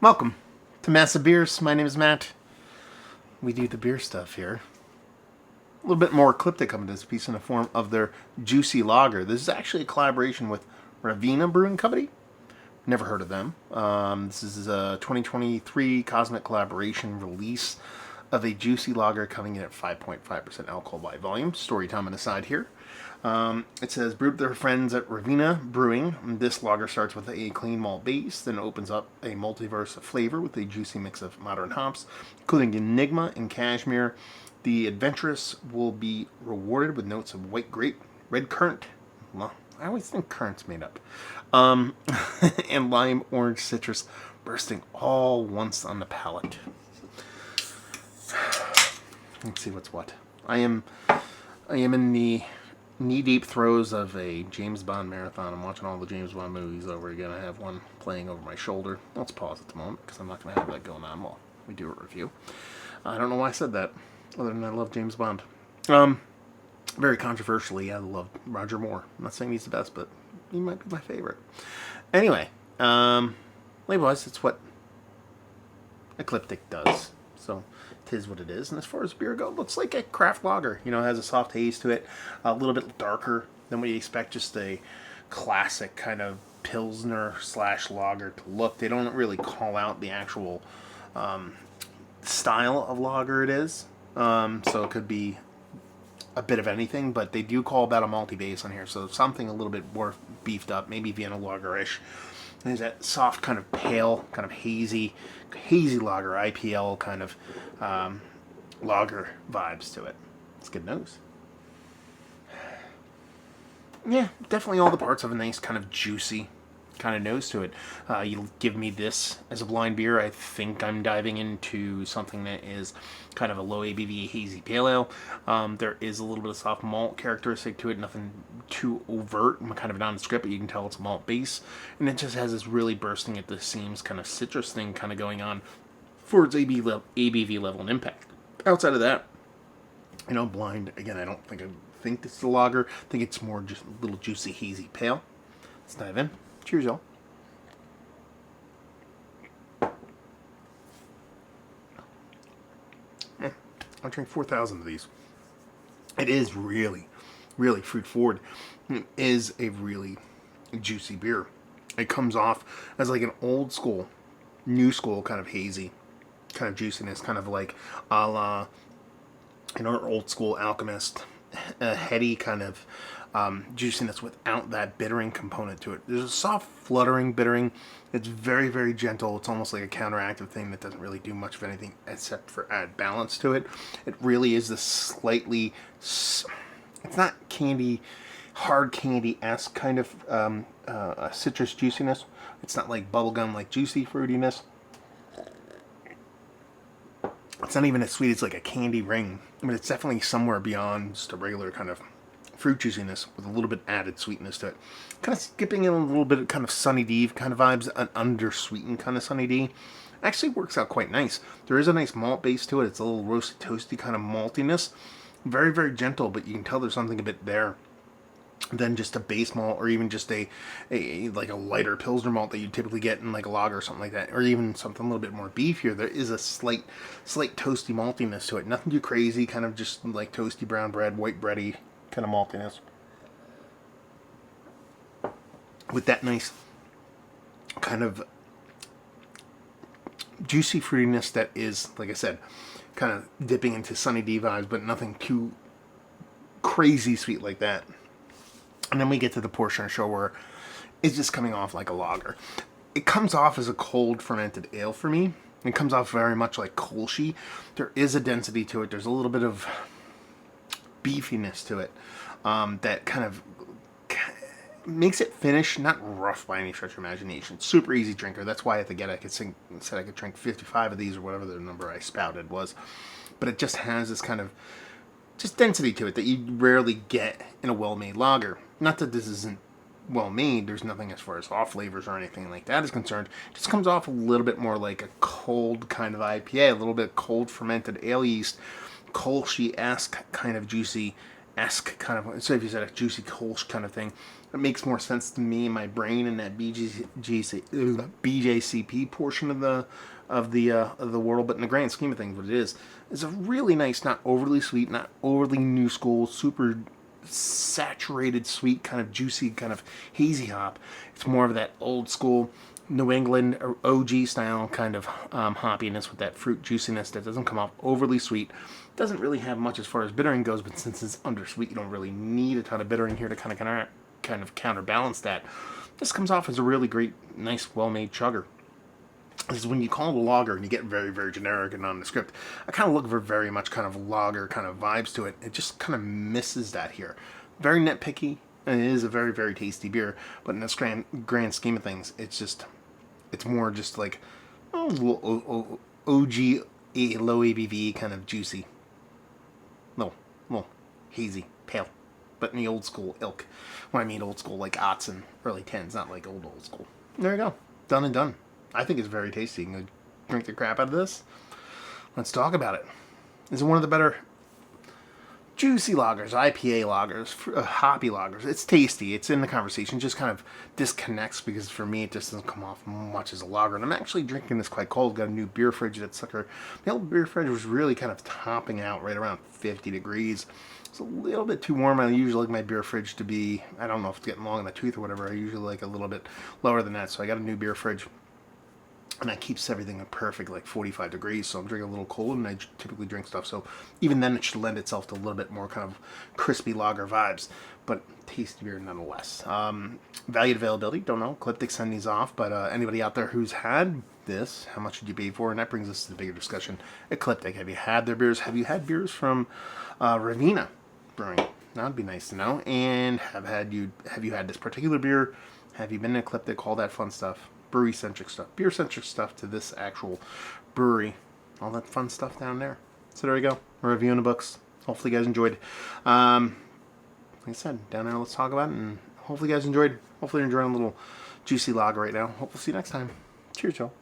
Welcome to Massive Beers. My name is Matt. We do the beer stuff here. A little bit more Ecliptic coming to this piece in the form of their Juicy Lager. This is actually a collaboration with Ravenna Brewing Company. Never heard of them. This is a 2023 Cosmic Collaboration release of a Juicy Lager coming in at 5.5% alcohol by volume. Story time on the side here. It says, brewed with their friends at Ravenna Brewing. This lager starts with a clean malt base, then opens up a multiverse of flavor with a juicy mix of modern hops, including Enigma and Cashmere. The adventurous will be rewarded with notes of white grape, red currant. Well, I always think currant's made up. And lime orange citrus bursting all once on the palate. Let's see what's what. I am in the knee-deep throes of a James Bond marathon. I'm watching all the James Bond movies over again. I have one playing over my shoulder. Let's pause at the moment because I'm not going to have that going on while we do a review. I don't know why I said that, other than I love James Bond. Very controversially, I love Roger Moore. I'm not saying he's the best, but he might be my favorite. Anyway, label-wise, it's what Ecliptic does. So, tis what it is. And as far as beer goes, it looks like a craft lager. You know, it has a soft haze to it, a little bit darker than what you expect, just a classic kind of Pilsner / lager to look. They don't really call out the actual style of lager it is. So it could be a bit of anything, but they do call that a malty base on here. So something a little bit more beefed up, maybe Vienna lager-ish. There's that soft kind of pale, kind of hazy lager, IPL kind of lager vibes to it. It's good nose. Yeah, definitely all the parts of a nice kind of juicy kind of nose to it. You give me this as a blind beer, I think I'm diving into something that is kind of a low ABV hazy pale ale. There is a little bit of soft malt characteristic to it, nothing too overt, kind of nondescript, but you can tell it's a malt base. And it just has this really bursting at the seams kind of citrus thing kind of going on for its ABV level and impact. Outside of that, you know, blind, again, I don't think this is a lager. I think it's more just a little juicy, hazy pale. Let's dive in. Cheers, y'all. I drink 4,000 of these. It is really, really fruit forward. It is a really juicy beer. It comes off as like an old school, new school kind of hazy, kind of juiciness, kind of like a la, you know, old school Alchemist, a heady kind of juiciness without that bittering component to it. There's a soft fluttering bittering. It's very, very gentle. It's almost like a counteractive thing that doesn't really do much of anything except for add balance to it. It really is this slightly, it's not candy, hard candy-esque kind of citrus juiciness. It's not like bubblegum, like juicy fruitiness. It's not even as sweet as like a candy ring, but it's definitely somewhere beyond just a regular kind of fruit juiciness with a little bit added sweetness to it. Kind of skipping in a little bit of kind of Sunny D kind of vibes, an undersweetened kind of Sunny D. Actually works out quite nice. There is a nice malt base to it. It's a little roasty, toasty kind of maltiness. Very, very gentle, but you can tell there's something a bit there than just a base malt, or even just a like a lighter Pilsner malt that you typically get in like a lager or something like that, or even something a little bit more beefier. There is a slight toasty maltiness to it. Nothing too crazy, kind of just like toasty brown bread, white bready kind of maltiness. With that nice kind of juicy fruitiness that is, like I said, kind of dipping into Sunny D vibes, but nothing too crazy sweet like that. And then we get to the portion of the show where it's just coming off like a lager. It comes off as a cold fermented ale for me. It comes off very much like Kolsch. There is a density to it. There's a little bit of beefiness to it that kind of makes it finish not rough by any stretch of imagination. Super easy drinker. That's why at the get I could drink 55 of these or whatever the number I spouted was. But it just has this kind of just density to it that you rarely get in a well-made lager. Not that this isn't well-made. There's nothing as far as off flavors or anything like that is concerned. It just comes off a little bit more like a cold kind of IPA, a little bit cold fermented ale yeast, Kolsch-esque kind of juicy-esque kind of, so if you said a juicy Kolsch kind of thing, It makes more sense to me in my brain in that BJCP portion of the world. But in the grand scheme of things, what it is a really nice, not overly sweet, not overly new school, super saturated, sweet, kind of juicy, kind of hazy hop. It's more of that old school New England or OG style kind of hoppiness with that fruit juiciness that doesn't come off overly sweet. Doesn't really have much as far as bittering goes, but since it's undersweet, you don't really need a ton of bittering here to kind of counterbalance that. This comes off as a really great, nice, well-made chugger. This is when you call it a lager and you get very, very generic and nondescript. I kind of look for very much kind of lager kind of vibes to it. It just kind of misses that here. Very nitpicky, and it is a very, very tasty beer. But in this grand scheme of things, it's more just like OG low ABV kind of juicy, little hazy, pale, but in the old school ilk. When I mean old school, like aughts and early 10s, not like old school. There you go, done and done. I think it's very tasty. I'm gonna drink the crap out of this. Let's talk about it. Is it one of the better juicy lagers, IPA lagers, hoppy lagers? It's tasty. It's in the conversation. Just kind of disconnects because for me it just doesn't come off much as a lager. And I'm actually drinking this quite cold. Got a new beer fridge that sucker. The old beer fridge was really kind of topping out right around 50 degrees. It's a little bit too warm. I usually like my beer fridge to be, I don't know if it's getting long in the tooth or whatever. I usually like a little bit lower than that. So I got a new beer fridge. And that keeps everything at perfect, like 45 degrees. So I'm drinking a little cold, and I typically drink stuff. So even then, it should lend itself to a little bit more kind of crispy lager vibes, but tasty beer nonetheless. Valued availability, don't know. Ecliptic send these off, but anybody out there who's had this, how much did you pay for? And that brings us to the bigger discussion. Ecliptic, have you had their beers? Have you had beers from Ravenna Brewing? That'd be nice to know. And have you had this particular beer? Have you been to Ecliptic? All that fun stuff. Brewery-centric stuff, beer-centric stuff to this actual brewery. All that fun stuff down there. So there we go. We're reviewing the books. Hopefully you guys enjoyed. Like I said, down there, let's talk about it. And hopefully you guys enjoyed. Hopefully you're enjoying a little juicy lager right now. Hope we'll see you next time. Cheers, y'all.